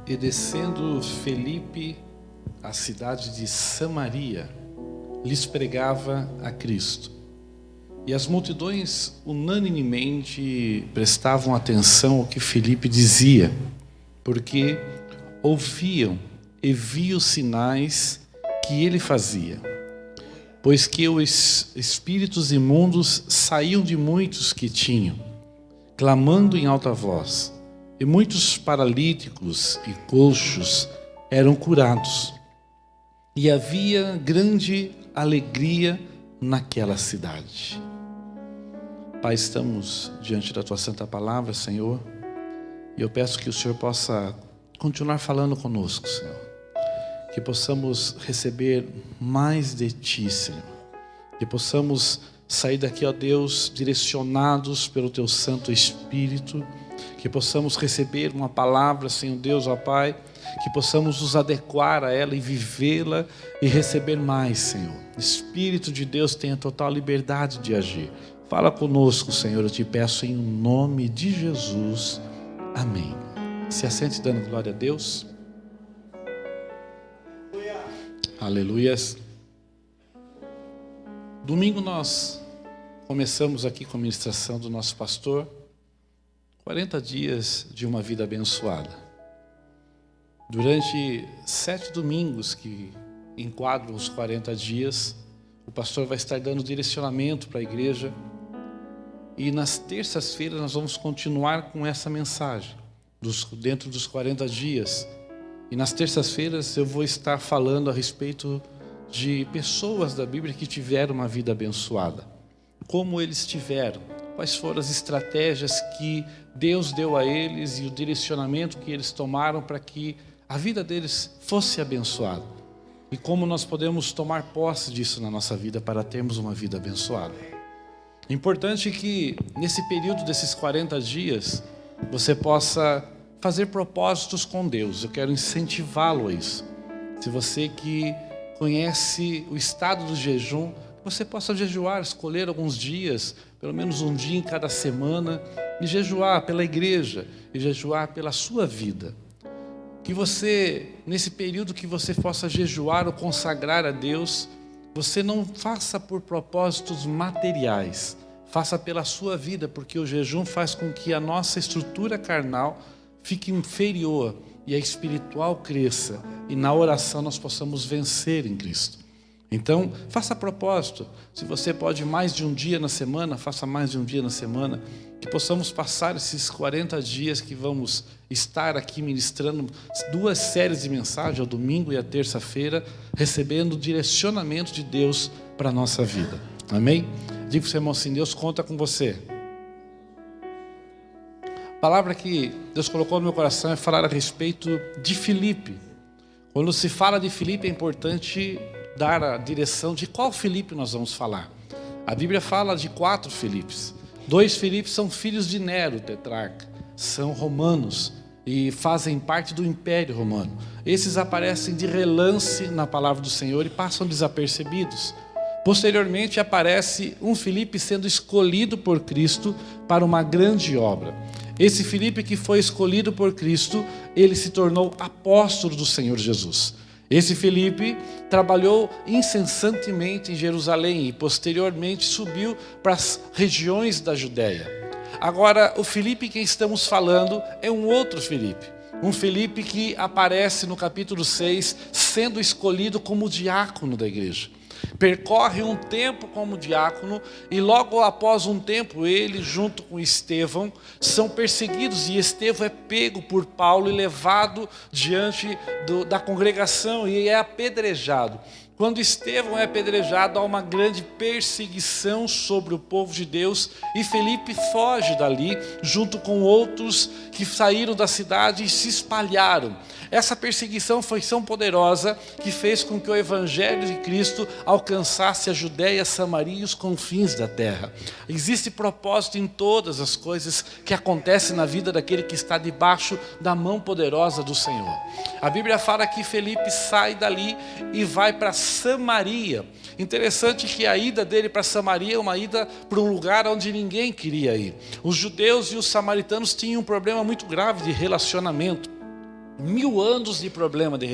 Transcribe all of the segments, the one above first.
E descendo Felipe à cidade de Samaria, lhes pregava a Cristo. E as multidões unanimemente prestavam atenção ao que Felipe dizia, porque ouviam e viam os sinais que ele fazia. Pois que os espíritos imundos saíam de muitos que tinham, clamando em alta voz, e muitos paralíticos e coxos eram curados. E havia grande alegria naquela cidade. Pai, estamos diante da Tua Santa Palavra, Senhor, e eu peço que o Senhor possa continuar falando conosco, Senhor. Que possamos receber mais de Ti, Senhor. Que possamos sair daqui, ó Deus, direcionados pelo Teu Santo Espírito. Que possamos receber uma palavra, Senhor Deus, ó Pai. Que possamos nos adequar a ela e vivê-la e receber mais, Senhor. Espírito de Deus tenha total liberdade de agir. Fala conosco, Senhor, eu te peço em nome de Jesus. Amém. Se assente dando glória a Deus. Aleluias. Domingo nós começamos aqui com a ministração do nosso pastor. 40 dias de uma vida abençoada. Durante 7 domingos que enquadram os 40 dias, o pastor vai estar dando direcionamento para a igreja. E nas terças-feiras nós vamos continuar com essa mensagem, dentro dos 40 dias. E nas terças-feiras eu vou estar falando a respeito de pessoas da Bíblia que tiveram uma vida abençoada. Como eles tiveram, quais foram as estratégias que Deus deu a eles e o direcionamento que eles tomaram para que a vida deles fosse abençoada. E como nós podemos tomar posse disso na nossa vida para termos uma vida abençoada. Importante que nesse período desses 40 dias você possa fazer propósitos com Deus. Eu quero incentivá-lo a isso. Se você que conhece o estado do jejum, você possa jejuar, escolher alguns dias, pelo menos um dia em cada semana, e jejuar pela igreja, e jejuar pela sua vida. Que você, nesse período que você possa jejuar ou consagrar a Deus, você não faça por propósitos materiais, faça pela sua vida, porque o jejum faz com que a nossa estrutura carnal fique inferior e a espiritual cresça, e na oração nós possamos vencer em Cristo. Então, faça propósito. Se você pode mais de um dia na semana, faça mais de um dia na semana. Que possamos passar esses 40 dias que vamos estar aqui ministrando 2 séries de mensagens, ao domingo e à terça-feira, recebendo o direcionamento de Deus para a nossa vida. Amém? Diga para o seu irmão assim, Deus conta com você. A palavra que Deus colocou no meu coração é falar a respeito de Filipe. Quando se fala de Filipe, é importante dar a direção de qual Filipe nós vamos falar. A Bíblia fala de 4 Filipes. 2 Filipes são filhos de Nero, tetrarca. São romanos e fazem parte do Império Romano. Esses aparecem de relance na palavra do Senhor e passam desapercebidos. Posteriormente aparece um Filipe sendo escolhido por Cristo para uma grande obra. Esse Filipe que foi escolhido por Cristo, ele se tornou apóstolo do Senhor Jesus. Esse Filipe trabalhou incessantemente em Jerusalém e posteriormente subiu para as regiões da Judéia. Agora, o Filipe que estamos falando é um outro Filipe. Um Filipe que aparece no capítulo 6, sendo escolhido como diácono da igreja. Percorre um tempo como diácono e logo após um tempo ele junto com Estevão são perseguidos e Estevão é pego por Paulo e levado diante da congregação e é apedrejado. Quando Estevão é apedrejado, há uma grande perseguição sobre o povo de Deus e Filipe foge dali junto com outros que saíram da cidade e se espalharam. Essa perseguição foi tão poderosa que fez com que o evangelho de Cristo alcançasse a Judéia, Samaria e os confins da terra. Existe propósito em todas as coisas que acontecem na vida daquele que está debaixo da mão poderosa do Senhor. A Bíblia fala que Filipe sai dali e vai para Samaria. Interessante que a ida dele para Samaria é uma ida para um lugar onde ninguém queria ir. Os judeus e os samaritanos tinham um problema muito grave de relacionamento. 1000 anos de problema de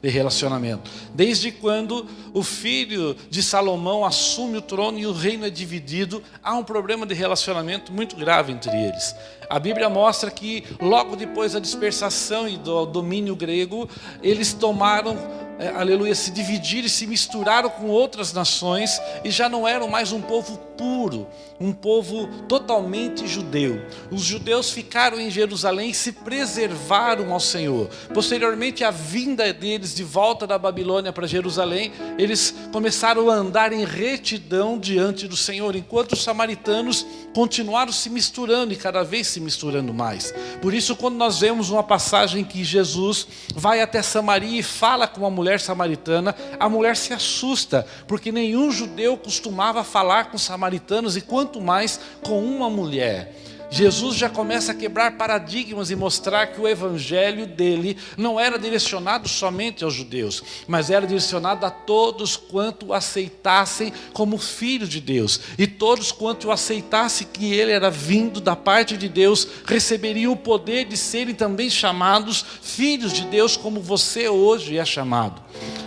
relacionamento. Desde quando o filho de Salomão assume o trono e o reino é dividido, há um problema de relacionamento muito grave entre eles. A Bíblia mostra que logo depois da dispersação e do domínio grego, eles tomaram, aleluia, se dividiram e se misturaram com outras nações e já não eram mais um povo puro, um povo totalmente judeu. Os judeus ficaram em Jerusalém e se preservaram ao Senhor. Posteriormente, a vinda deles de volta da Babilônia para Jerusalém, eles começaram a andar em retidão diante do Senhor, enquanto os samaritanos continuaram se misturando e cada vez se misturando mais. Por isso, quando nós vemos uma passagem que Jesus vai até Samaria e fala com uma mulher samaritana, a mulher se assusta, porque nenhum judeu costumava falar com samaritanos e quanto mais com uma mulher. Jesus já começa a quebrar paradigmas e mostrar que o evangelho dele não era direcionado somente aos judeus, mas era direcionado a todos quanto o aceitassem como filho de Deus. E todos quanto o aceitassem que ele era vindo da parte de Deus, receberiam o poder de serem também chamados filhos de Deus, como você hoje é chamado.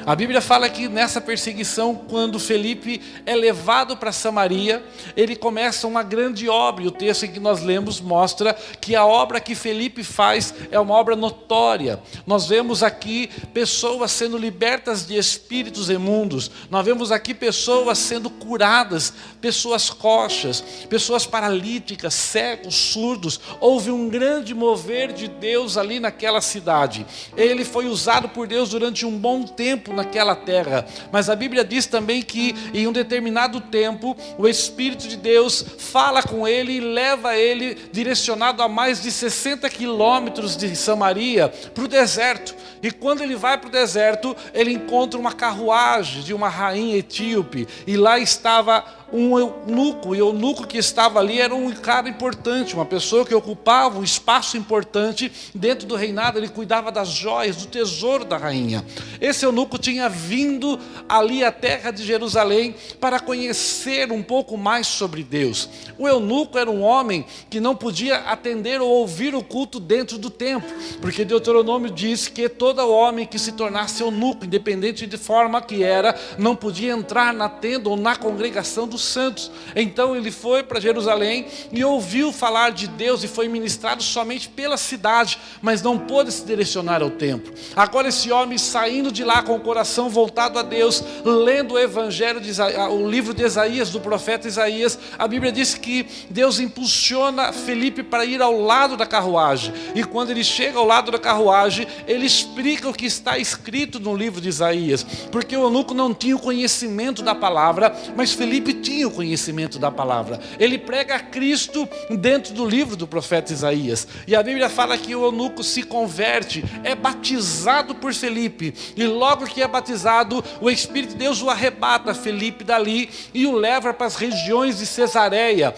A Bíblia fala que nessa perseguição, quando Felipe é levado para Samaria, ele começa uma grande obra, e o texto em que nós lemos mostra que a obra que Felipe faz é uma obra notória. Nós vemos aqui pessoas sendo libertas de espíritos imundos, nós vemos aqui pessoas sendo curadas, pessoas coxas, pessoas paralíticas, cegos, surdos. Houve um grande mover de Deus ali naquela cidade. Ele foi usado por Deus durante um bom tempo naquela terra, mas a Bíblia diz também que em um determinado tempo o Espírito de Deus fala com ele e leva ele direcionado a mais de 60 quilômetros de Samaria para o deserto. E quando ele vai para o deserto, ele encontra uma carruagem de uma rainha etíope, e lá estava um eunuco, e o eunuco que estava ali era um cara importante, uma pessoa que ocupava um espaço importante dentro do reinado. Ele cuidava das joias, do tesouro da rainha. Esse eunuco tinha vindo ali à terra de Jerusalém para conhecer um pouco mais sobre Deus. O eunuco era um homem que não podia atender ou ouvir o culto dentro do templo, porque Deuteronômio diz que todo homem que se tornasse eunuco, independente de forma que era, não podia entrar na tenda ou na congregação dos santos. Então ele foi para Jerusalém e ouviu falar de Deus e foi ministrado somente pela cidade, mas não pôde se direcionar ao templo. Agora esse homem, saindo de lá com o coração voltado a Deus, lendo o evangelho de Isaías, o livro de Isaías, do profeta Isaías, a Bíblia diz que Deus impulsiona Felipe para ir ao lado da carruagem, e quando ele chega ao lado da carruagem, ele explica o que está escrito no livro de Isaías, porque o eunuco não tinha o conhecimento da palavra, mas Felipe tinha o conhecimento da palavra. Ele prega a Cristo dentro do livro do profeta Isaías, e a Bíblia fala que o eunuco se converte, é batizado por Felipe, e logo que é batizado, o Espírito de Deus o arrebata Felipe dali e o leva para as regiões de Cesareia,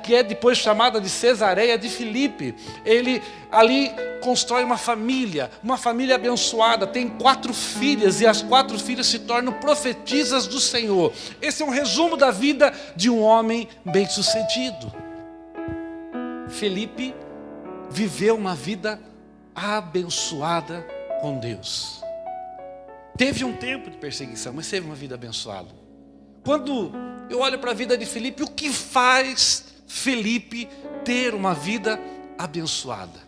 que é depois chamada de Cesareia de Filipe. Ele ali constrói uma família abençoada, tem 4 filhas, e as 4 filhas se tornam profetisas do Senhor. Esse é um resumo da vida de um homem bem-sucedido. Felipe viveu uma vida abençoada com Deus. Teve um tempo de perseguição, mas teve uma vida abençoada. Quando eu olho para a vida de Felipe, o que faz Felipe ter uma vida abençoada?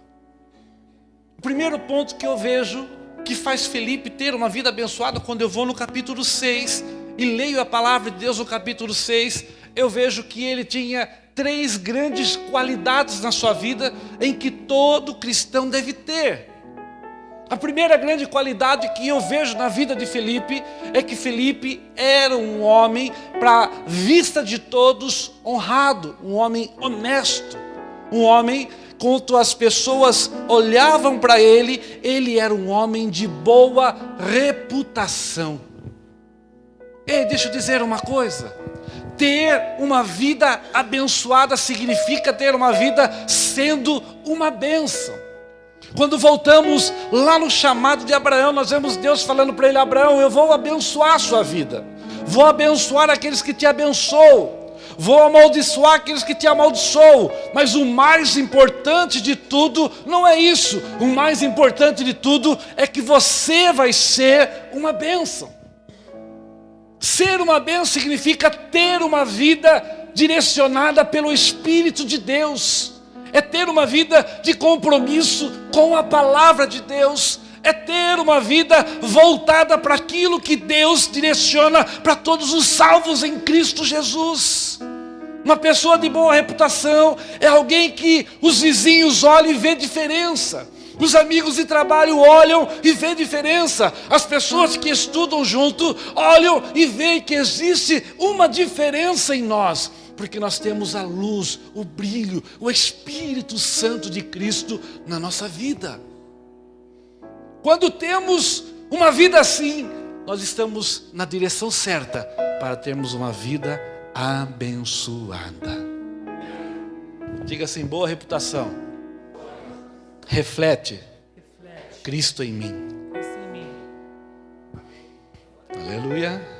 O primeiro ponto que eu vejo que faz Felipe ter uma vida abençoada, quando eu vou no capítulo 6 e leio a palavra de Deus no capítulo 6, eu vejo que ele tinha 3 grandes qualidades na sua vida em que todo cristão deve ter. A primeira grande qualidade que eu vejo na vida de Felipe é que Felipe era um homem, para vista de todos, honrado, um homem honesto, um homem, quando as pessoas olhavam para ele, ele era um homem de boa reputação. Ei, deixa eu dizer uma coisa: ter uma vida abençoada significa ter uma vida sendo uma bênção. Quando voltamos lá no chamado de Abraão, nós vemos Deus falando para ele: Abraão, eu vou abençoar a sua vida, vou abençoar aqueles que te abençoam, vou amaldiçoar aqueles que te amaldiçoam. Mas o mais importante de tudo não é isso. O mais importante de tudo é que você vai ser uma bênção. Ser uma bênção significa ter uma vida direcionada pelo Espírito de Deus. É ter uma vida de compromisso com a palavra de Deus. É ter uma vida voltada para aquilo que Deus direciona para todos os salvos em Cristo Jesus. Uma pessoa de boa reputação é alguém que os vizinhos olham e vê diferença. Os amigos de trabalho olham e vê diferença. As pessoas que estudam junto olham e veem que existe uma diferença em nós. Porque nós temos a luz, o brilho, o Espírito Santo de Cristo na nossa vida. Quando temos uma vida assim, nós estamos na direção certa para termos uma vida abençoada. Diga assim: boa reputação reflete Cristo em mim. Aleluia.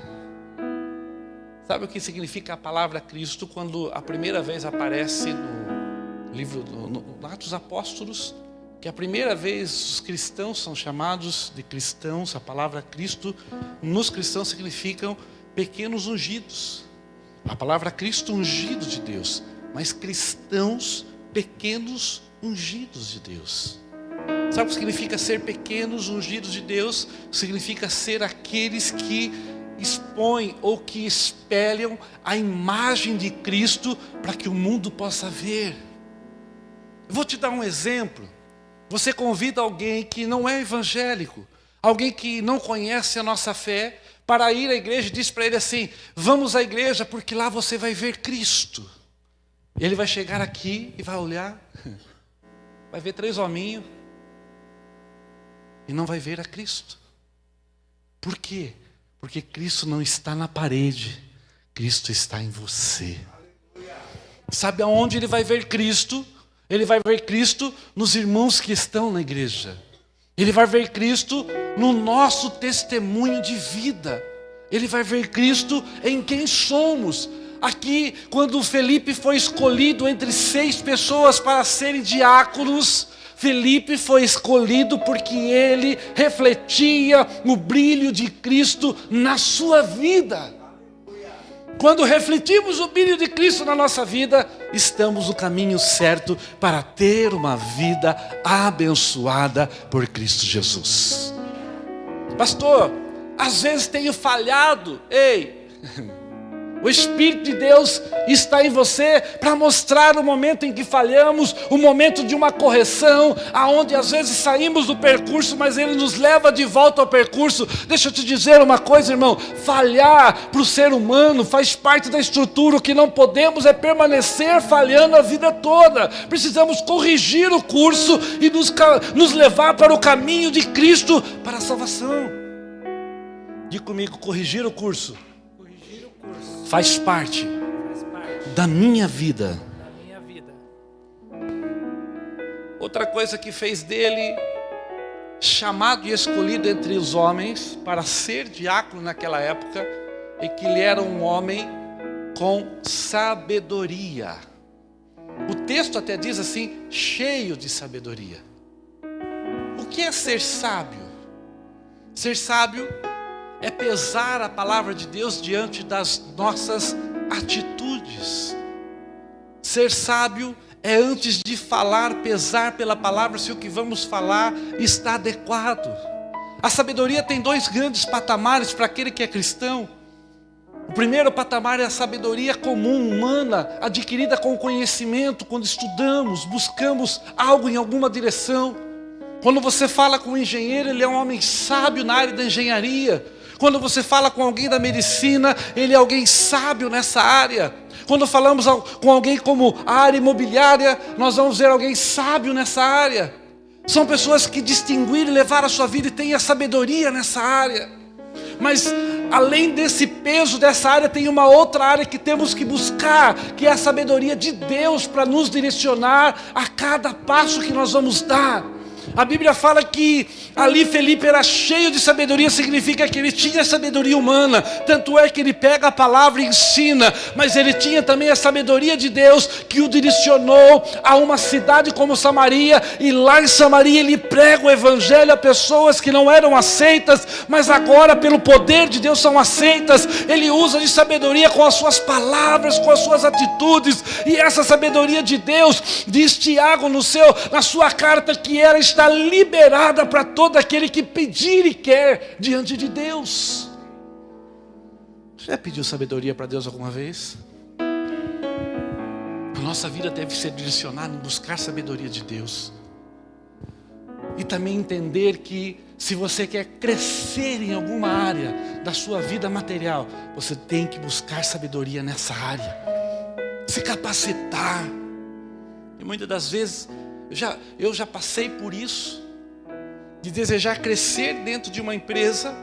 Sabe o que significa a palavra Cristo quando a primeira vez aparece no livro no Atos dos Apóstolos? Que a primeira vez os cristãos são chamados de cristãos. A palavra Cristo nos cristãos significam pequenos ungidos. A palavra Cristo, ungido de Deus, mas cristãos, pequenos ungidos de Deus. Sabe o que significa ser pequenos ungidos de Deus? Significa ser aqueles que expõem ou que espelham a imagem de Cristo para que o mundo possa ver. Eu vou te dar um exemplo. Você convida alguém que não é evangélico, alguém que não conhece a nossa fé, para ir à igreja e diz para ele assim: vamos à igreja porque lá você vai ver Cristo. Ele vai chegar aqui e vai olhar, vai ver 3 hominhos e não vai ver a Cristo. Por quê? Porque Cristo não está na parede, Cristo está em você. Sabe aonde ele vai ver Cristo? Ele vai ver Cristo nos irmãos que estão na igreja. Ele vai ver Cristo no nosso testemunho de vida. Ele vai ver Cristo em quem somos. Aqui, quando Felipe foi escolhido entre 6 pessoas para serem diáconos, Felipe foi escolhido porque ele refletia o brilho de Cristo na sua vida. Quando refletimos o brilho de Cristo na nossa vida, estamos no caminho certo para ter uma vida abençoada por Cristo Jesus. Pastor, às vezes tenho falhado. Ei, o Espírito de Deus está em você para mostrar o momento em que falhamos, o momento de uma correção, aonde às vezes saímos do percurso, mas Ele nos leva de volta ao percurso. Deixa eu te dizer uma coisa, irmão: falhar para o ser humano faz parte da estrutura. O que não podemos é permanecer falhando a vida toda. Precisamos corrigir o curso e nos levar para o caminho de Cristo para a salvação. Diga comigo: corrigir o curso faz parte da minha vida. Outra coisa que fez dele chamado e escolhido entre os homens para ser diácono naquela época é que ele era um homem com sabedoria. O texto até diz assim: cheio de sabedoria. O que é ser sábio? Ser sábio é pesar a palavra de Deus diante das nossas atitudes. Ser sábio é, antes de falar, pesar pela palavra se o que vamos falar está adequado. A sabedoria tem 2 grandes patamares para aquele que é cristão. O primeiro patamar é a sabedoria comum, humana, adquirida com o conhecimento, quando estudamos, buscamos algo em alguma direção. Quando você fala com um engenheiro, ele é um homem sábio na área da engenharia. Quando você fala com alguém da medicina, ele é alguém sábio nessa área. Quando falamos com alguém como a área imobiliária, nós vamos ver alguém sábio nessa área. São pessoas que distinguiram e levaram a sua vida e têm a sabedoria nessa área. Mas além desse peso dessa área, tem uma outra área que temos que buscar, que é a sabedoria de Deus para nos direcionar a cada passo que nós vamos dar. A Bíblia fala que ali Felipe era cheio de sabedoria, significa que ele tinha sabedoria humana. Tanto é que ele pega a palavra e ensina, mas ele tinha também a sabedoria de Deus, que o direcionou a uma cidade como Samaria. E lá em Samaria ele prega o evangelho a pessoas que não eram aceitas, mas agora pelo poder de Deus são aceitas. Ele usa de sabedoria com as suas palavras, com as suas atitudes. E essa sabedoria de Deus, diz Tiago na sua carta, que ela está liberada para todo aquele que pedir e quer diante de Deus. Já pediu sabedoria para Deus alguma vez? A nossa vida deve ser direcionada em buscar sabedoria de Deus. E também entender que se você quer crescer em alguma área da sua vida material, você tem que buscar sabedoria nessa área. Se capacitar. E muitas das vezes eu já passei por isso, de desejar crescer dentro de uma empresa,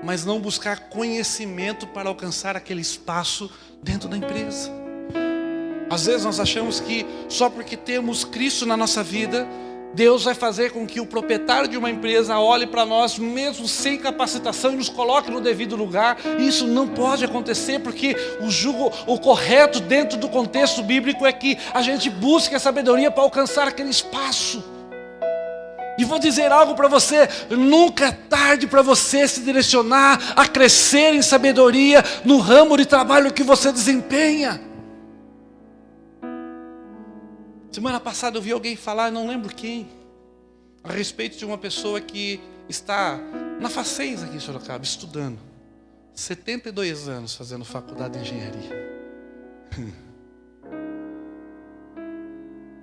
mas não buscar conhecimento para alcançar aquele espaço dentro da empresa. Às vezes nós achamos que só porque temos Cristo na nossa vida, Deus vai fazer com que o proprietário de uma empresa olhe para nós, mesmo sem capacitação, e nos coloque no devido lugar. E isso não pode acontecer, porque o correto dentro do contexto bíblico é que a gente busque a sabedoria para alcançar aquele espaço. E vou dizer algo para você: nunca é tarde para você se direcionar a crescer em sabedoria no ramo de trabalho que você desempenha. Semana passada eu vi alguém falar, não lembro quem, a respeito de uma pessoa que está na Facens aqui em Sorocaba, estudando. 72 anos fazendo faculdade de engenharia.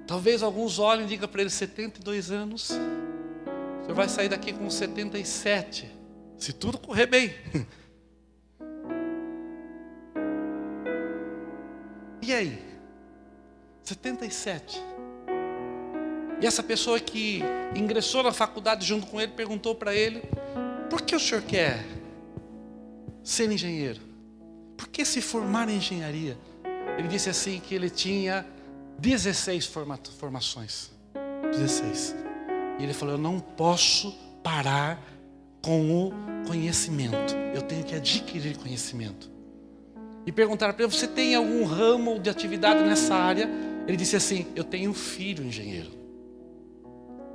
Talvez alguns olhem e digam para ele, 72 anos, o senhor vai sair daqui com 77, se tudo correr bem. E aí? 77. E essa pessoa que ingressou na faculdade junto com ele, perguntou para ele, por que o senhor quer ser engenheiro? Por que se formar em engenharia? Ele disse assim, que ele tinha 16 formações. 16. E ele falou, eu não posso parar com o conhecimento. Eu tenho que adquirir conhecimento. E perguntaram para ele, você tem algum ramo de atividade nessa área? Ele disse assim, eu tenho um filho engenheiro.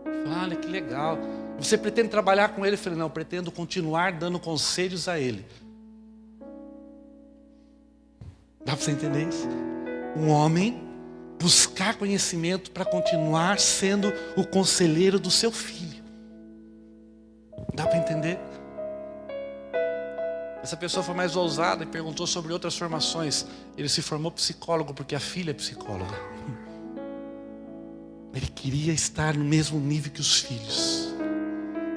Eu falei, olha que legal. Você pretende trabalhar com ele? Eu falei, não, eu pretendo continuar dando conselhos a ele. Dá para você entender isso? Um homem buscar conhecimento para continuar sendo o conselheiro do seu filho. Dá para entender? Essa pessoa foi mais ousada e perguntou sobre outras formações. Ele se formou psicólogo porque a filha é psicóloga. Ele queria estar no mesmo nível que os filhos.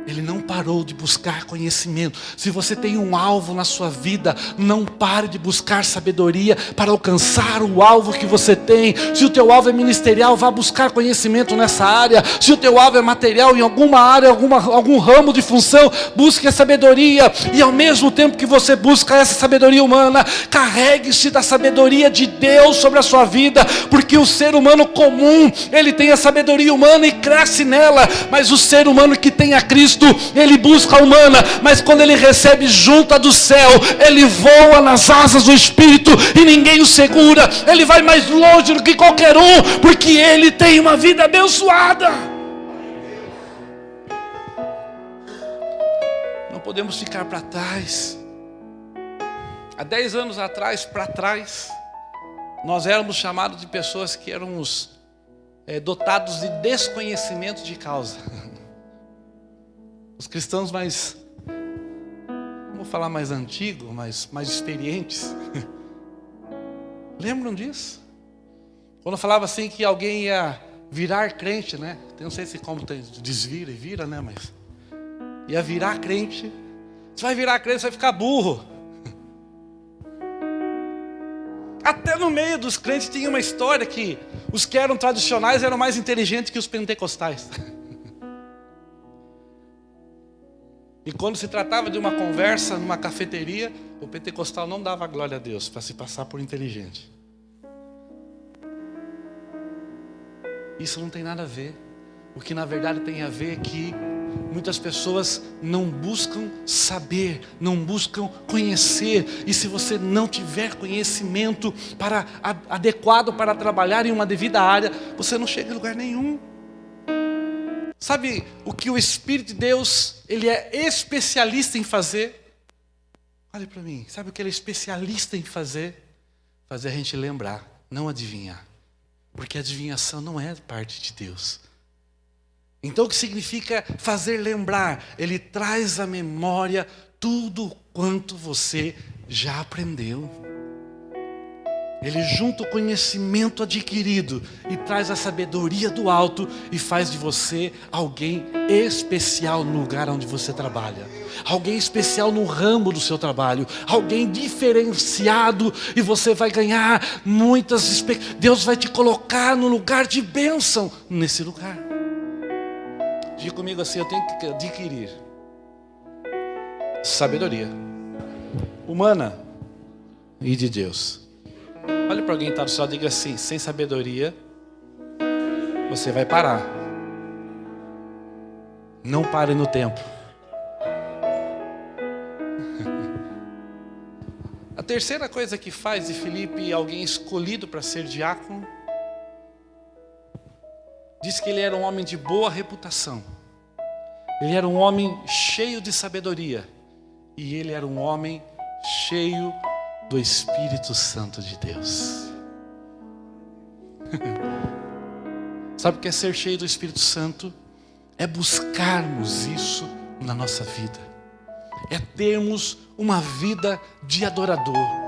Ele não parou de buscar conhecimento. Se você tem um alvo na sua vida, não pare de buscar sabedoria para alcançar o alvo que você tem. Se o teu alvo é ministerial, vá buscar conhecimento nessa área. Se o teu alvo é material, em alguma área, algum ramo de função, busque a sabedoria. E ao mesmo tempo que você busca essa sabedoria humana, carregue-se da sabedoria de Deus sobre a sua vida. Porque o ser humano comum, ele tem a sabedoria humana e cresce nela. Mas o ser humano que tem a Cristo, ele busca a humana, mas quando ele recebe junto a do céu, ele voa nas asas do Espírito e ninguém o segura. Ele vai mais longe do que qualquer um, porque ele tem uma vida abençoada. Não podemos ficar para trás. Há 10 anos atrás, para trás, nós éramos chamados de pessoas que éramos dotados de desconhecimento de causa. Os cristãos mais, não vou falar mais antigos, mas mais experientes, lembram disso? Quando eu falava assim que alguém ia virar crente, né? Eu não sei se como tem, desvira e vira, né? Mas ia virar crente. Você vai virar crente, você vai ficar burro. Até no meio dos crentes tinha uma história que os que eram tradicionais eram mais inteligentes que os pentecostais. E quando se tratava de uma conversa numa cafeteria, o pentecostal não dava glória a Deus para se passar por inteligente. Isso não tem nada a ver. O que na verdade tem a ver é que muitas pessoas não buscam saber, não buscam conhecer. E se você não tiver conhecimento adequado para trabalhar em uma devida área, você não chega em lugar nenhum. Sabe o que o Espírito de Deus, Ele é especialista em fazer? Olha para mim, sabe o que Ele é especialista em fazer? Fazer a gente lembrar, não adivinhar. Porque a adivinhação não é parte de Deus. Então o que significa fazer lembrar? Ele traz à memória tudo quanto você já aprendeu. Ele junta o conhecimento adquirido e traz a sabedoria do alto e faz de você alguém especial no lugar onde você trabalha. Alguém especial no ramo do seu trabalho. Alguém diferenciado, e você vai ganhar muitas... Deus vai te colocar no lugar de bênção nesse lugar. Diga comigo assim: eu tenho que adquirir sabedoria humana e de Deus. Olha para alguém que está do seu lado e diga assim: sem sabedoria você vai parar. Não pare no tempo. A terceira coisa que faz de Filipe alguém escolhido para ser diácono, diz que ele era um homem de boa reputação. Ele era um homem cheio de sabedoria. E ele era um homem cheio do Espírito Santo de Deus. Sabe o que é ser cheio do Espírito Santo? É buscarmos isso na nossa vida. É termos uma vida de adorador.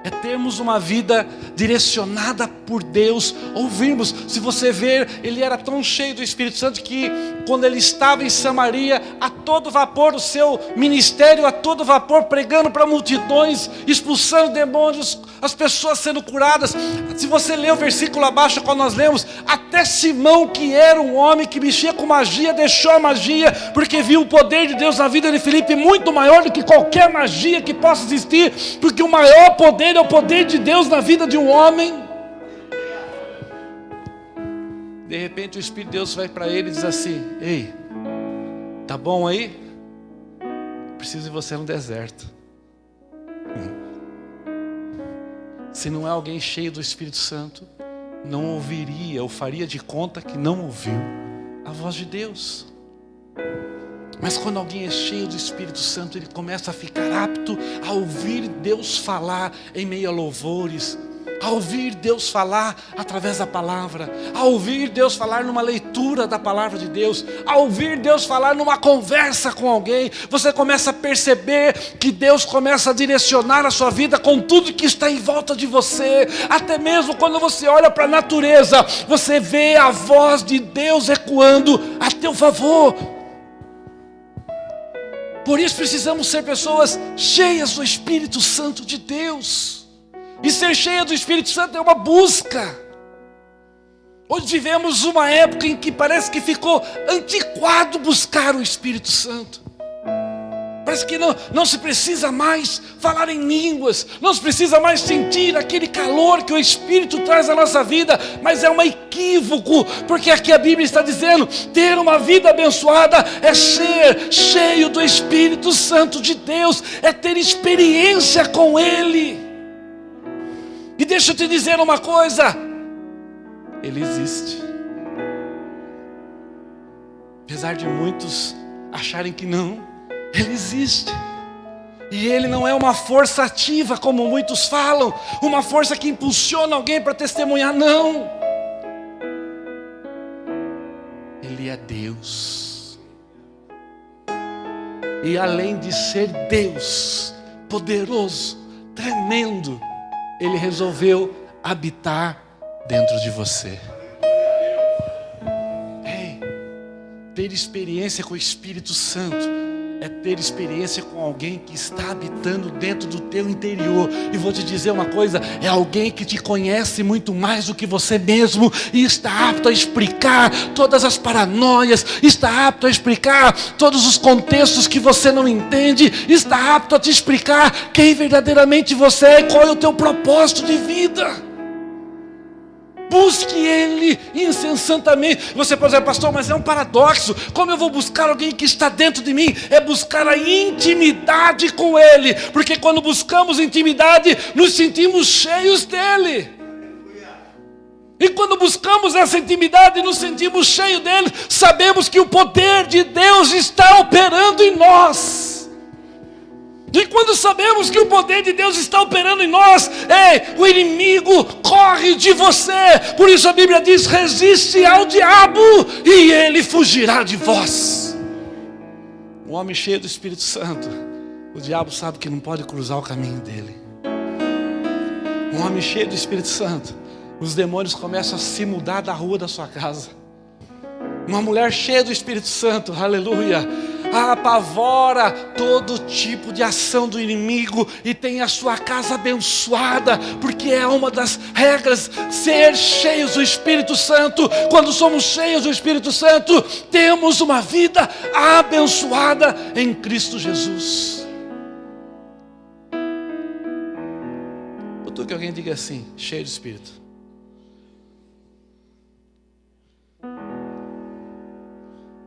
É termos uma vida direcionada por Deus, ouvirmos. Se você ver, ele era tão cheio do Espírito Santo que quando ele estava em Samaria, a todo vapor, o seu ministério a todo vapor, pregando para multidões, expulsando demônios, as pessoas sendo curadas. Se você ler o versículo abaixo, quando nós lemos, até Simão, que era um homem que mexia com magia, deixou a magia, porque viu o poder de Deus na vida de Filipe muito maior do que qualquer magia que possa existir, porque o maior poder é o poder de Deus na vida de um homem. De repente o Espírito de Deus vai para ele e diz assim: ei, tá bom aí? Preciso de você no deserto. Se não é alguém cheio do Espírito Santo, não ouviria ou faria de conta que não ouviu a voz de Deus. Mas quando alguém é cheio do Espírito Santo, ele começa a ficar apto a ouvir Deus falar em meio a louvores, a ouvir Deus falar através da palavra, a ouvir Deus falar numa leitura da palavra de Deus, a ouvir Deus falar numa conversa com alguém. Você começa a perceber que Deus começa a direcionar a sua vida com tudo que está em volta de você. Até mesmo quando você olha para a natureza, você vê a voz de Deus ecoando a teu favor. Por isso precisamos ser pessoas cheias do Espírito Santo de Deus. E ser cheia do Espírito Santo é uma busca. Hoje vivemos uma época em que parece que ficou antiquado buscar o Espírito Santo. Parece que não se precisa mais falar em línguas, não se precisa mais sentir aquele calor que o Espírito traz à nossa vida, mas é um equívoco, porque aqui a Bíblia está dizendo, ter uma vida abençoada é ser cheio do Espírito Santo de Deus, é ter experiência com Ele. E deixa eu te dizer uma coisa, Ele existe. Apesar de muitos acharem que não, Ele existe. E Ele não é uma força ativa, como muitos falam, uma força que impulsiona alguém para testemunhar, não. Ele é Deus. E além de ser Deus, poderoso, tremendo, Ele resolveu habitar dentro de você. Ter experiência com o Espírito Santo é ter experiência com alguém que está habitando dentro do teu interior. E vou te dizer uma coisa, é alguém que te conhece muito mais do que você mesmo e está apto a explicar todas as paranoias, está apto a explicar todos os contextos que você não entende, está apto a te explicar quem verdadeiramente você é e qual é o teu propósito de vida. Busque Ele incessantemente. Você pode dizer, pastor, mas é um paradoxo. Como eu vou buscar alguém que está dentro de mim? É buscar a intimidade com Ele. Porque quando buscamos intimidade, nos sentimos cheios dEle. E quando buscamos essa intimidade, nos sentimos cheios dEle, sabemos que o poder de Deus está operando em nós. E quando sabemos que o poder de Deus está operando em nós, o inimigo corre de você. Por isso a Bíblia diz, resiste ao diabo e ele fugirá de vós. Um homem cheio do Espírito Santo, o diabo sabe que não pode cruzar o caminho dele. Um homem cheio do Espírito Santo, os demônios começam a se mudar da rua da sua casa. Uma mulher cheia do Espírito Santo, aleluia, apavora todo tipo de ação do inimigo e tem a sua casa abençoada, porque é uma das regras ser cheios do Espírito Santo. Quando somos cheios do Espírito Santo, temos uma vida abençoada em Cristo Jesus. Tudo que alguém diga assim, cheio do Espírito.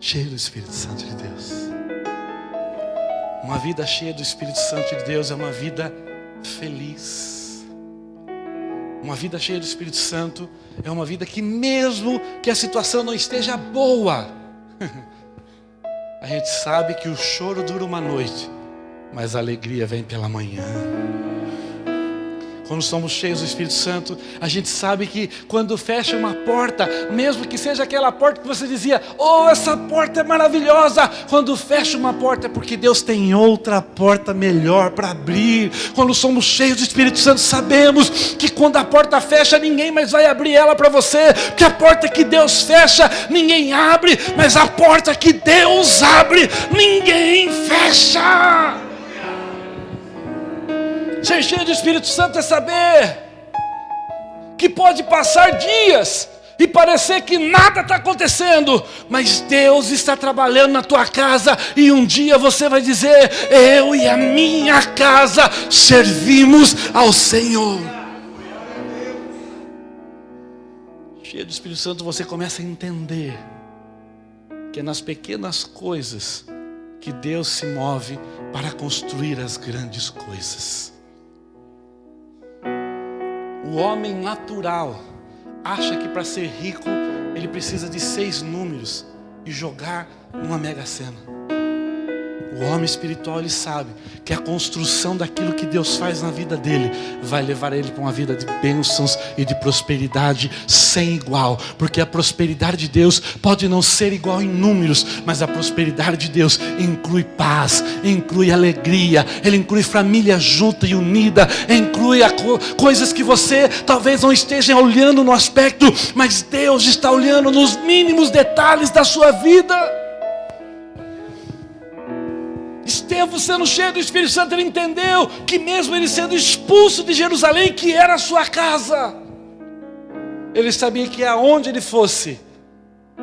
Cheio do Espírito Santo de Deus. Uma vida cheia do Espírito Santo de Deus é uma vida feliz. Uma vida cheia do Espírito Santo é uma vida que, mesmo que a situação não esteja boa, a gente sabe que o choro dura uma noite, mas a alegria vem pela manhã. Quando somos cheios do Espírito Santo, a gente sabe que quando fecha uma porta, mesmo que seja aquela porta que você dizia, oh, essa porta é maravilhosa. Quando fecha uma porta é porque Deus tem outra porta melhor para abrir. Quando somos cheios do Espírito Santo, sabemos que quando a porta fecha, ninguém mais vai abrir ela para você. Porque a porta que Deus fecha, ninguém abre. Mas a porta que Deus abre, ninguém fecha. Ser cheio do Espírito Santo é saber que pode passar dias e parecer que nada está acontecendo, mas Deus está trabalhando na tua casa, e um dia você vai dizer, eu e a minha casa servimos ao Senhor. Cheio do Espírito Santo, você começa a entender que é nas pequenas coisas que Deus se move para construir as grandes coisas. O homem natural acha que para ser rico ele precisa de 6 números e jogar numa mega sena. O homem espiritual, ele sabe que a construção daquilo que Deus faz na vida dele vai levar ele para uma vida de bênçãos e de prosperidade sem igual. Porque a prosperidade de Deus pode não ser igual em números, mas a prosperidade de Deus inclui paz, inclui alegria, ele inclui família junta e unida, inclui coisas que você talvez não esteja olhando no aspecto, mas Deus está olhando nos mínimos detalhes da sua vida. Estevão, sendo cheio do Espírito Santo, ele entendeu que mesmo ele sendo expulso de Jerusalém, que era a sua casa, ele sabia que aonde ele fosse,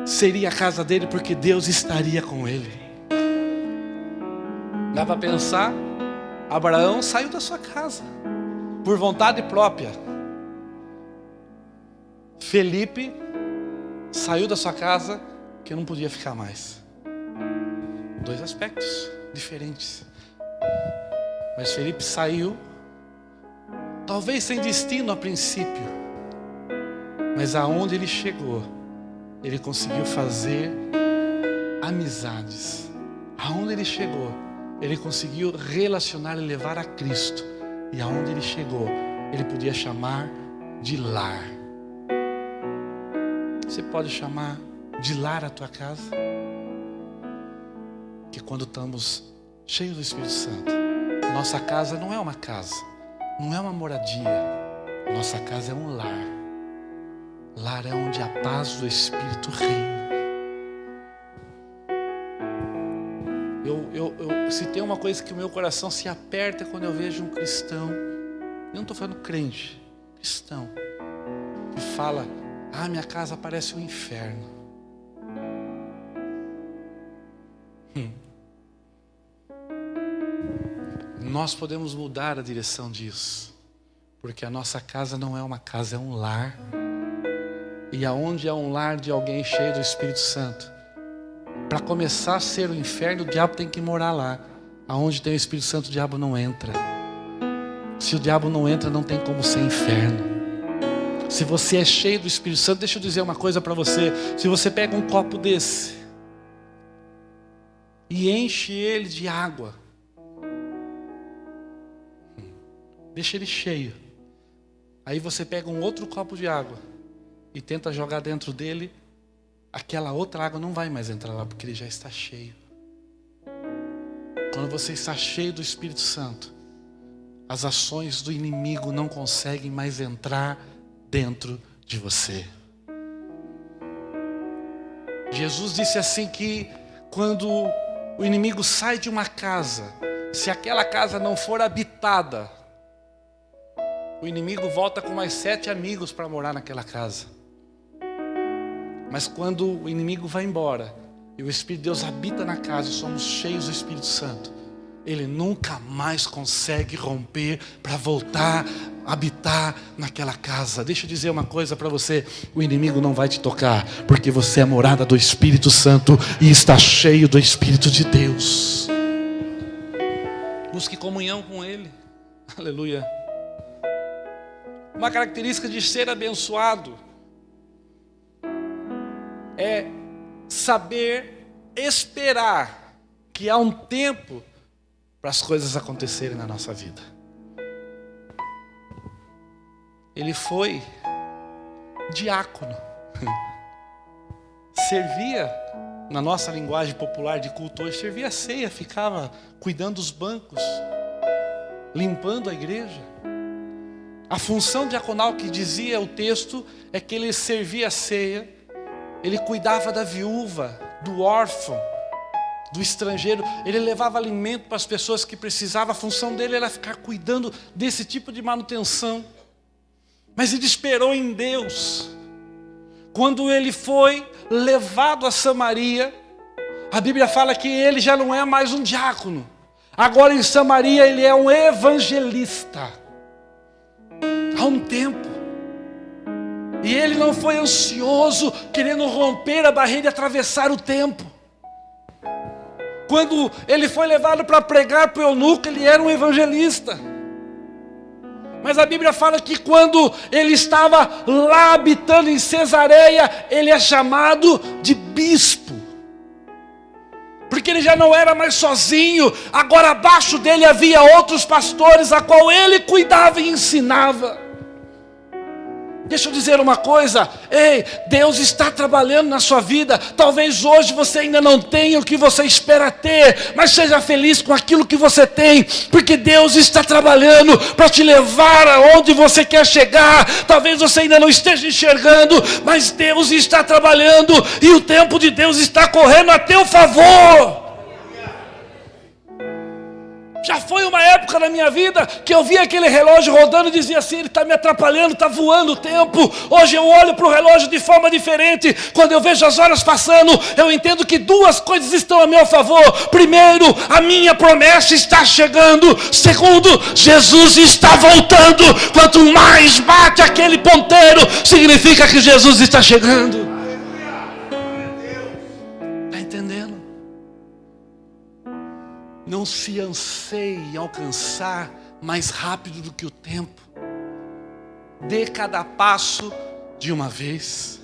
seria a casa dele, porque Deus estaria com ele. Dá para pensar, Abraão saiu da sua casa, por vontade própria. Felipe saiu da sua casa, que não podia ficar mais. 2 aspectos diferentes. Mas Felipe saiu, talvez sem destino a princípio, mas aonde ele chegou, ele conseguiu fazer amizades. Aonde ele chegou, ele conseguiu relacionar e levar a Cristo. E aonde ele chegou, ele podia chamar de lar. Você pode chamar de lar a tua casa? Que quando estamos cheios do Espírito Santo, nossa casa não é uma casa, não é uma moradia, nossa casa é um lar. Lar é onde a paz do Espírito reina. Se tem uma coisa que o meu coração se aperta quando eu vejo um cristão, eu não estou falando crente, cristão, que fala, minha casa parece um inferno. Nós podemos mudar a direção disso, porque a nossa casa não é uma casa, é um lar. E aonde há um lar de alguém cheio do Espírito Santo, para começar a ser o inferno, o diabo tem que morar lá. Aonde tem o Espírito Santo, o diabo não entra. Se o diabo não entra, não tem como ser inferno. Se você é cheio do Espírito Santo, deixa eu dizer uma coisa para você. Se você pega um copo desse e enche ele de água, deixa ele cheio. Aí você pega um outro copo de água e tenta jogar dentro dele, aquela outra água não vai mais entrar lá, porque ele já está cheio. Quando você está cheio do Espírito Santo, as ações do inimigo não conseguem mais entrar dentro de você. Jesus disse assim que quando o inimigo sai de uma casa, se aquela casa não for habitada, o inimigo volta com mais 7 amigos para morar naquela casa. Mas quando o inimigo vai embora e o Espírito de Deus habita na casa e somos cheios do Espírito Santo, ele nunca mais consegue romper para voltar a habitar naquela casa. Deixa eu dizer uma coisa para você: o inimigo não vai te tocar, porque você é morada do Espírito Santo e está cheio do Espírito de Deus. Busque comunhão com Ele. Aleluia. Uma característica de ser abençoado é saber esperar que há um tempo para as coisas acontecerem na nossa vida. Ele foi diácono, servia, na nossa linguagem popular de culto hoje, servia a ceia, ficava cuidando dos bancos, limpando a igreja. A função diaconal que dizia o texto é que ele servia a ceia, ele cuidava da viúva, do órfão, do estrangeiro, ele levava alimento para as pessoas que precisavam. A função dele era ficar cuidando desse tipo de manutenção. Mas ele esperou em Deus. Quando ele foi levado a Samaria, a Bíblia fala que ele já não é mais um diácono. Agora em Samaria ele é um evangelista. Há um tempo. E ele não foi ansioso, querendo romper a barreira e atravessar o tempo. Quando ele foi levado para pregar para o eunuco, ele era um evangelista. Mas a Bíblia fala que quando ele estava lá habitando em Cesareia, ele é chamado de bispo. Porque ele já não era mais sozinho, agora abaixo dele havia outros pastores, a qual ele cuidava e ensinava. Deixa eu dizer uma coisa, ei, Deus está trabalhando na sua vida. Talvez hoje você ainda não tenha o que você espera ter, mas seja feliz com aquilo que você tem, porque Deus está trabalhando para te levar aonde você quer chegar. Talvez você ainda não esteja enxergando, mas Deus está trabalhando e o tempo de Deus está correndo a teu favor. Já foi uma época na minha vida que eu via aquele relógio rodando e dizia assim: ele está me atrapalhando, está voando o tempo. Hoje eu olho para o relógio de forma diferente. Quando eu vejo as horas passando, eu entendo que duas coisas estão a meu favor. Primeiro, a minha promessa está chegando. Segundo, Jesus está voltando. Quanto mais bate aquele ponteiro, significa que Jesus está chegando. Está entendendo? Não se anseie em alcançar mais rápido do que o tempo. Dê cada passo de uma vez.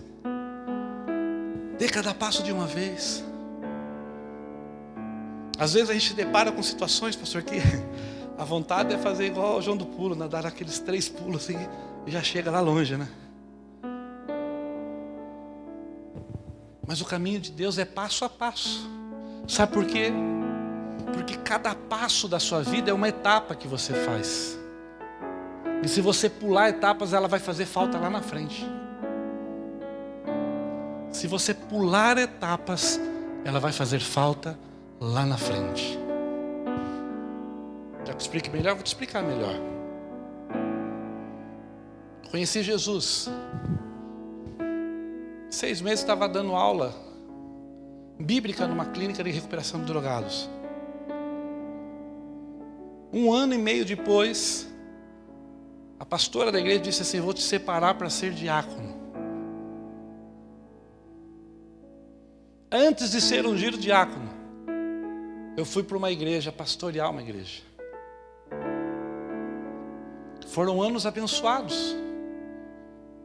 Dê cada passo de uma vez. Às vezes a gente se depara com situações, pastor, que a vontade é fazer igual ao João do Pulo, né? Dar aqueles 3 pulos assim e já chega lá longe, né? Mas o caminho de Deus é passo a passo. Sabe por quê? Porque cada passo da sua vida é uma etapa que você faz. E se você pular etapas, ela vai fazer falta lá na frente. Se você pular etapas, ela vai fazer falta lá na frente. Quer que eu explique melhor? Vou te explicar melhor. Conheci Jesus. 6 meses estava dando aula bíblica numa clínica de recuperação de drogados. 1 ano e meio depois, a pastora da igreja disse assim: vou te separar para ser diácono. Antes de ser ungido diácono, eu fui para uma igreja, pastorear uma igreja. Foram anos abençoados,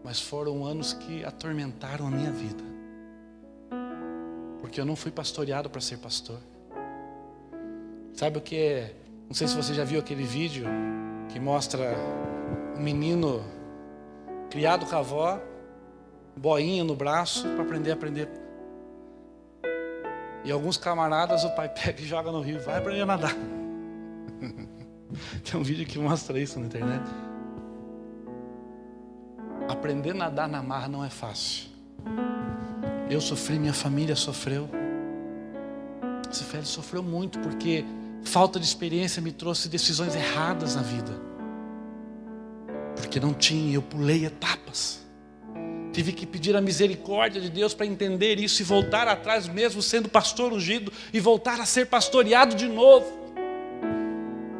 mas foram anos que atormentaram a minha vida. Porque eu não fui pastoreado para ser pastor. Sabe o que é? Não sei se você já viu aquele vídeo que mostra um menino criado com a avó, boinha no braço para aprender. E alguns camaradas o pai pega e joga no rio, vai aprender a nadar. Tem um vídeo que mostra isso na internet. Aprender a nadar na marra não é fácil. Eu sofri, minha família sofreu. Esse filho sofreu muito porque falta de experiência me trouxe decisões erradas na vida. Porque não tinha, eu pulei etapas. Tive que pedir a misericórdia de Deus para entender isso e voltar atrás mesmo sendo pastor ungido e voltar a ser pastoreado de novo.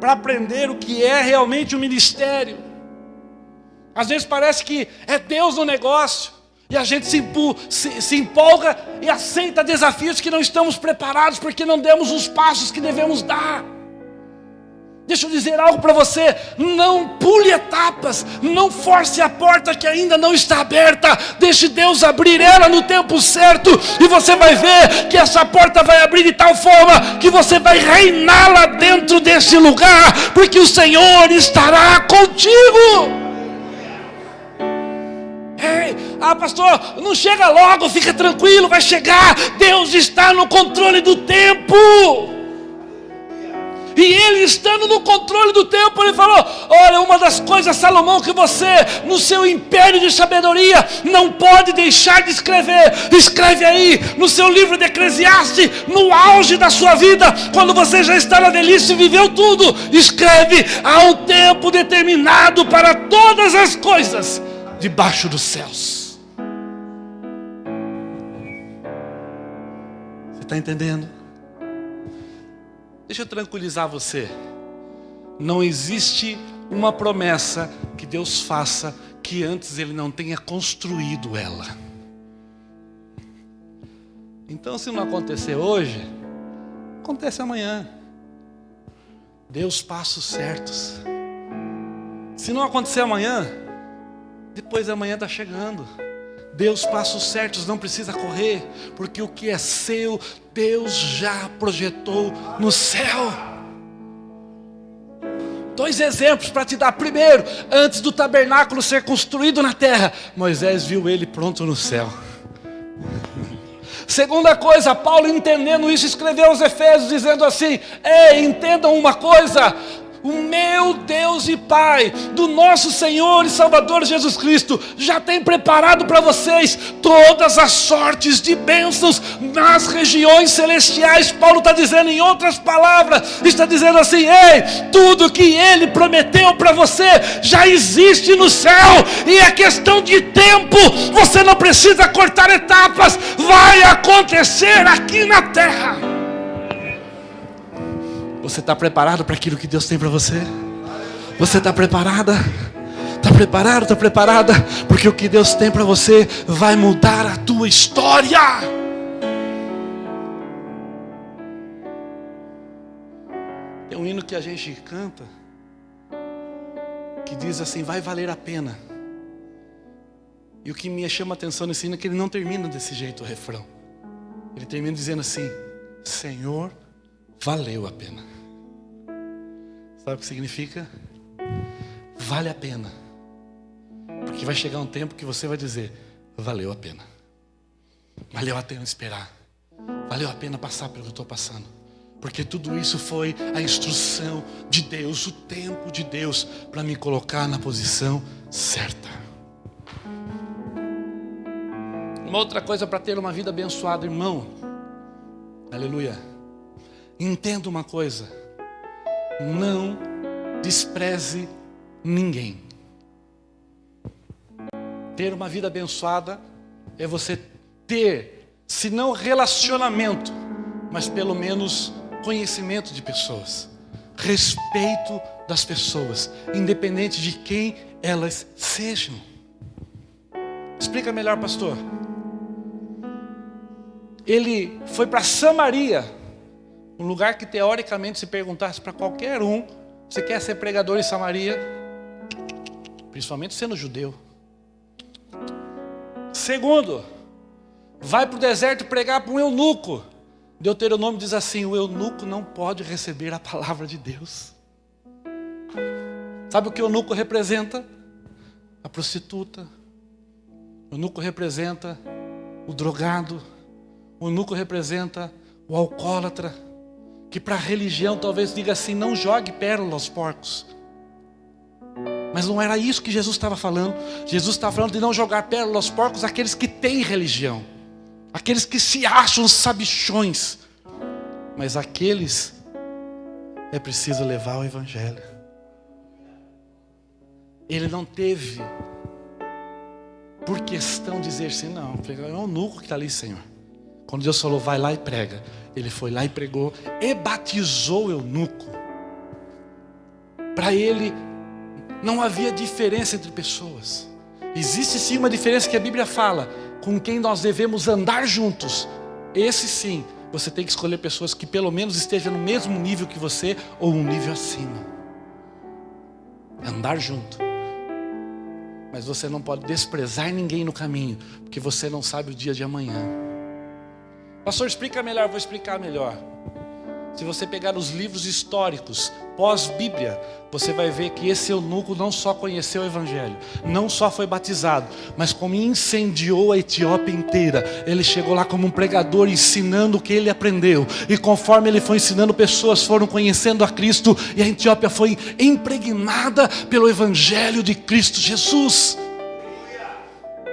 Para aprender o que é realmente o ministério. Às vezes parece que é Deus no negócio e a gente se empolga e aceita desafios que não estamos preparados porque não demos os passos que devemos dar. Deixa eu dizer algo para você, não pule etapas, não force a porta que ainda não está aberta, deixe Deus abrir ela no tempo certo, e você vai ver que essa porta vai abrir de tal forma, que você vai reinar lá dentro desse lugar, porque o Senhor estará contigo. Ei, pastor, não chega logo, fica tranquilo, vai chegar, Deus está no controle do tempo. E ele estando no controle do tempo, ele falou, olha, uma das coisas, Salomão, que você, no seu império de sabedoria, não pode deixar de escrever. Escreve aí, no seu livro de Eclesiastes, no auge da sua vida, quando você já está na velhice e viveu tudo, escreve, há um tempo determinado para todas as coisas, debaixo dos céus. Você está entendendo? Deixa eu tranquilizar você. Não existe uma promessa que Deus faça que antes Ele não tenha construído ela. Então, se não acontecer hoje, acontece amanhã. Dê os passos certos. Se não acontecer amanhã, depois da manhã está chegando. Dê os passos certos, não precisa correr, porque o que é seu, Deus já projetou no céu. 2 exemplos para te dar. Primeiro, antes do tabernáculo ser construído na terra, Moisés viu ele pronto no céu. Segunda coisa, Paulo, entendendo isso, escreveu aos Efésios dizendo assim: ei, entendam uma coisa, o meu Deus e Pai, do nosso Senhor e Salvador Jesus Cristo, já tem preparado para vocês todas as sortes de bênçãos nas regiões celestiais. Paulo está dizendo, em outras palavras, está dizendo assim: ei, tudo que Ele prometeu para você já existe no céu, e é questão de tempo, você não precisa cortar etapas, vai acontecer aqui na terra. Você está preparado para aquilo que Deus tem para você? Você está preparada? Está preparado? Está preparada? Porque o que Deus tem para você vai mudar a tua história. Tem um hino que a gente canta que diz assim: vai valer a pena. E o que me chama a atenção nesse hino é que ele não termina desse jeito o refrão. Ele termina dizendo assim: Senhor, valeu a pena. Sabe o que significa? Vale a pena. Porque vai chegar um tempo que você vai dizer: valeu a pena. Valeu a pena esperar. Valeu a pena passar pelo que eu estou passando. Porque tudo isso foi a instrução de Deus, o tempo de Deus para me colocar na posição certa. Uma outra coisa para ter uma vida abençoada, irmão. Aleluia. Entenda uma coisa. Não despreze ninguém. Ter uma vida abençoada é você ter, se não relacionamento, mas pelo menos conhecimento de pessoas, respeito das pessoas, independente de quem elas sejam. Explica melhor, pastor. ele foi para Samaria, um lugar que teoricamente se perguntasse para qualquer um, você quer ser pregador em Samaria? Principalmente sendo judeu. Segundo, vai para o deserto pregar para um eunuco. Deuteronômio diz assim, o eunuco não pode receber a palavra de Deus. Sabe o que o eunuco representa? A prostituta. O eunuco representa o drogado. O eunuco representa o alcoólatra. Que para a religião talvez diga assim, não jogue pérola aos porcos. Mas não era isso que Jesus estava falando. Jesus estava falando de não jogar pérola aos porcos àqueles que têm religião. Aqueles que se acham sabichões. Mas aqueles é preciso levar o evangelho. Ele não teve por questão dizer assim, não, é um eunuco que está ali, Senhor. Quando Deus falou, vai lá e prega. Ele foi lá e pregou e batizou o eunuco. Para ele não havia diferença entre pessoas. Existe sim uma diferença que a Bíblia fala, com quem nós devemos andar juntos. Esse sim, você tem que escolher pessoas que pelo menos estejam no mesmo nível que você ou um nível acima. Andar junto. Mas você não pode desprezar ninguém no caminho, porque você não sabe o dia de amanhã. Pastor, explica melhor, vou explicar melhor. Se você pegar os livros históricos, pós-Bíblia, você vai ver que esse eunuco não só conheceu o Evangelho, não só foi batizado, mas como incendiou a Etiópia inteira. Ele chegou lá como um pregador ensinando o que ele aprendeu. E conforme ele foi ensinando, pessoas foram conhecendo a Cristo. E a Etiópia foi impregnada pelo Evangelho de Cristo Jesus.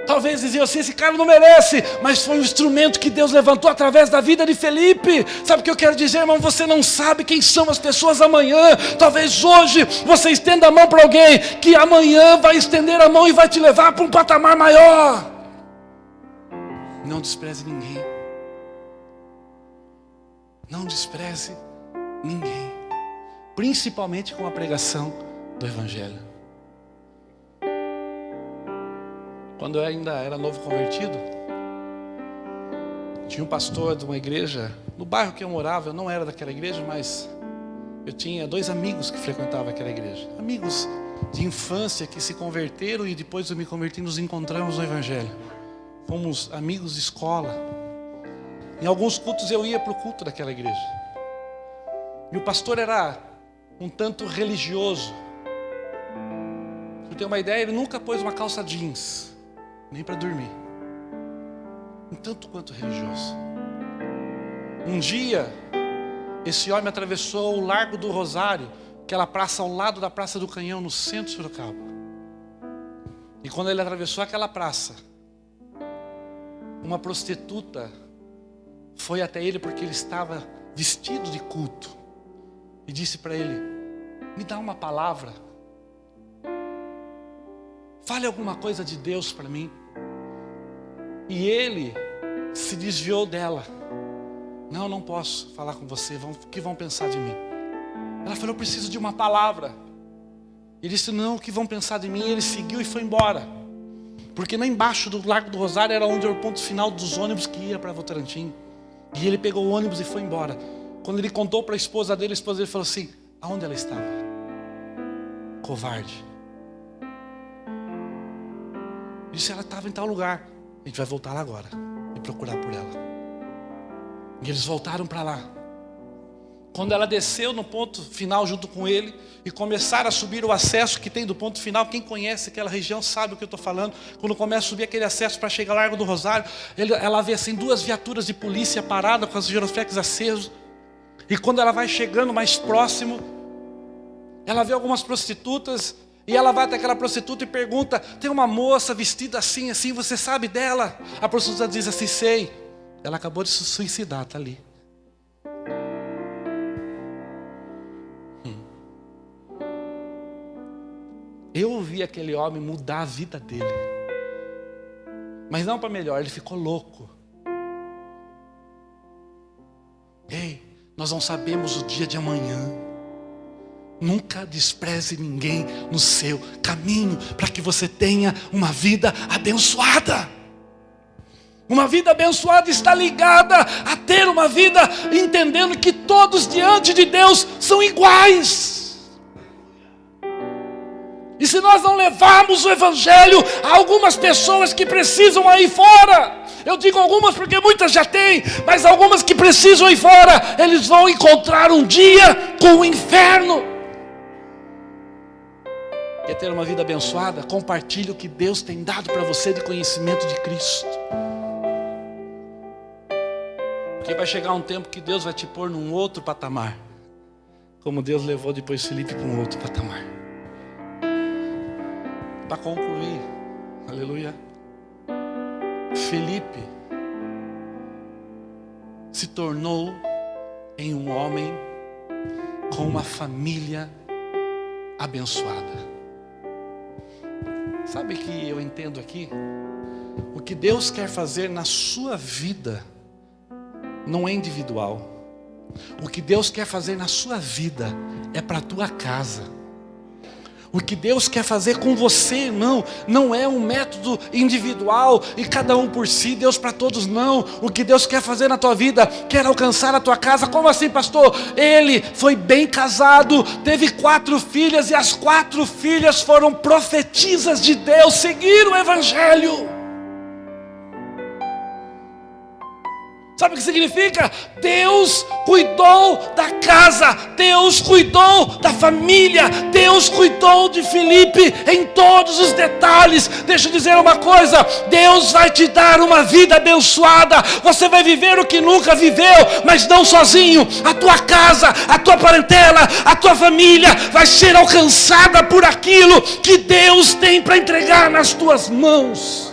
Talvez diziam assim, esse cara não merece, mas foi um instrumento que Deus levantou através da vida de Felipe. Sabe o que eu quero dizer, irmão? Você não sabe quem são as pessoas amanhã. Talvez hoje você estenda a mão para alguém, que amanhã vai estender a mão e vai te levar para um patamar maior. Não despreze ninguém. Não despreze ninguém. Principalmente com a pregação do Evangelho. Quando eu ainda era novo convertido, tinha um pastor de uma igreja, no bairro que eu morava, eu não era daquela igreja, mas eu tinha 2 amigos que frequentavam aquela igreja. Amigos de infância que se converteram e depois de eu me converti, nos encontramos no Evangelho. Fomos amigos de escola. Em alguns cultos eu ia para o culto daquela igreja. E o pastor era um tanto religioso. Para ter uma ideia, ele nunca pôs uma calça jeans. Nem para dormir. Um tanto quanto religioso. Um dia, esse homem atravessou o Largo do Rosário, aquela praça ao lado da Praça do Canhão, no centro de Sorocaba. E quando ele atravessou aquela praça, uma prostituta foi até ele porque ele estava vestido de culto. E disse para ele, me dá uma palavra. Fale alguma coisa de Deus para mim. E ele se desviou dela. Não, não posso falar com você. O que vão pensar de mim? Ela falou, eu preciso de uma palavra. Ele disse, não, o que vão pensar de mim? E ele seguiu e foi embora. Porque lá embaixo do Largo do Rosário era onde era o ponto final dos ônibus que ia para Votorantim. E ele pegou o ônibus e foi embora. Quando ele contou para a esposa dele falou assim, aonde ela estava? Covarde. Disse, ela estava em tal lugar. A gente vai voltar lá agora e procurar por ela. E eles voltaram para lá. Quando ela desceu no ponto final junto com ele e começaram a subir o acesso que tem do ponto final, quem conhece aquela região sabe o que eu estou falando. Quando começa a subir aquele acesso para chegar ao Largo do Rosário, ela vê assim 2 viaturas de polícia paradas com os giroflex acesos. E quando ela vai chegando mais próximo, ela vê algumas prostitutas. E ela vai até aquela prostituta e pergunta, tem uma moça vestida assim, assim, você sabe dela? A prostituta diz assim, sei. Ela acabou de se suicidar, está ali. Eu vi aquele homem mudar a vida dele. Mas não para melhor, ele ficou louco. Ei, nós não sabemos o dia de amanhã. Nunca despreze ninguém no seu caminho, para que você tenha uma vida abençoada. Uma vida abençoada está ligada a ter uma vida entendendo que todos diante de Deus são iguais. E se nós não levarmos o Evangelho a algumas pessoas que precisam aí fora, eu digo algumas porque muitas já têm, mas algumas que precisam aí fora, eles vão encontrar um dia com o inferno. Quer ter uma vida abençoada? Compartilhe o que Deus tem dado para você de conhecimento de Cristo. Porque vai chegar um tempo que Deus vai te pôr num outro patamar, como Deus levou depois Filipe para um outro patamar. Para concluir, aleluia, Filipe se tornou em um homem com uma família abençoada. Sabe o que eu entendo aqui? O que Deus quer fazer na sua vida não é individual. O que Deus quer fazer na sua vida é para a tua casa. O que Deus quer fazer com você, não é um método individual e cada um por si, Deus para todos, não. O que Deus quer fazer na tua vida, quer alcançar a tua casa. Como assim, pastor? Ele foi bem casado, teve 4 filhas e as 4 filhas foram profetisas de Deus, seguiram o Evangelho. Sabe o que significa? Deus cuidou da casa, Deus cuidou da família, Deus cuidou de Filipe em todos os detalhes. Deixa eu dizer uma coisa, Deus vai te dar uma vida abençoada. Você vai viver o que nunca viveu, mas não sozinho. A tua casa, a tua parentela, a tua família vai ser alcançada por aquilo que Deus tem para entregar nas tuas mãos.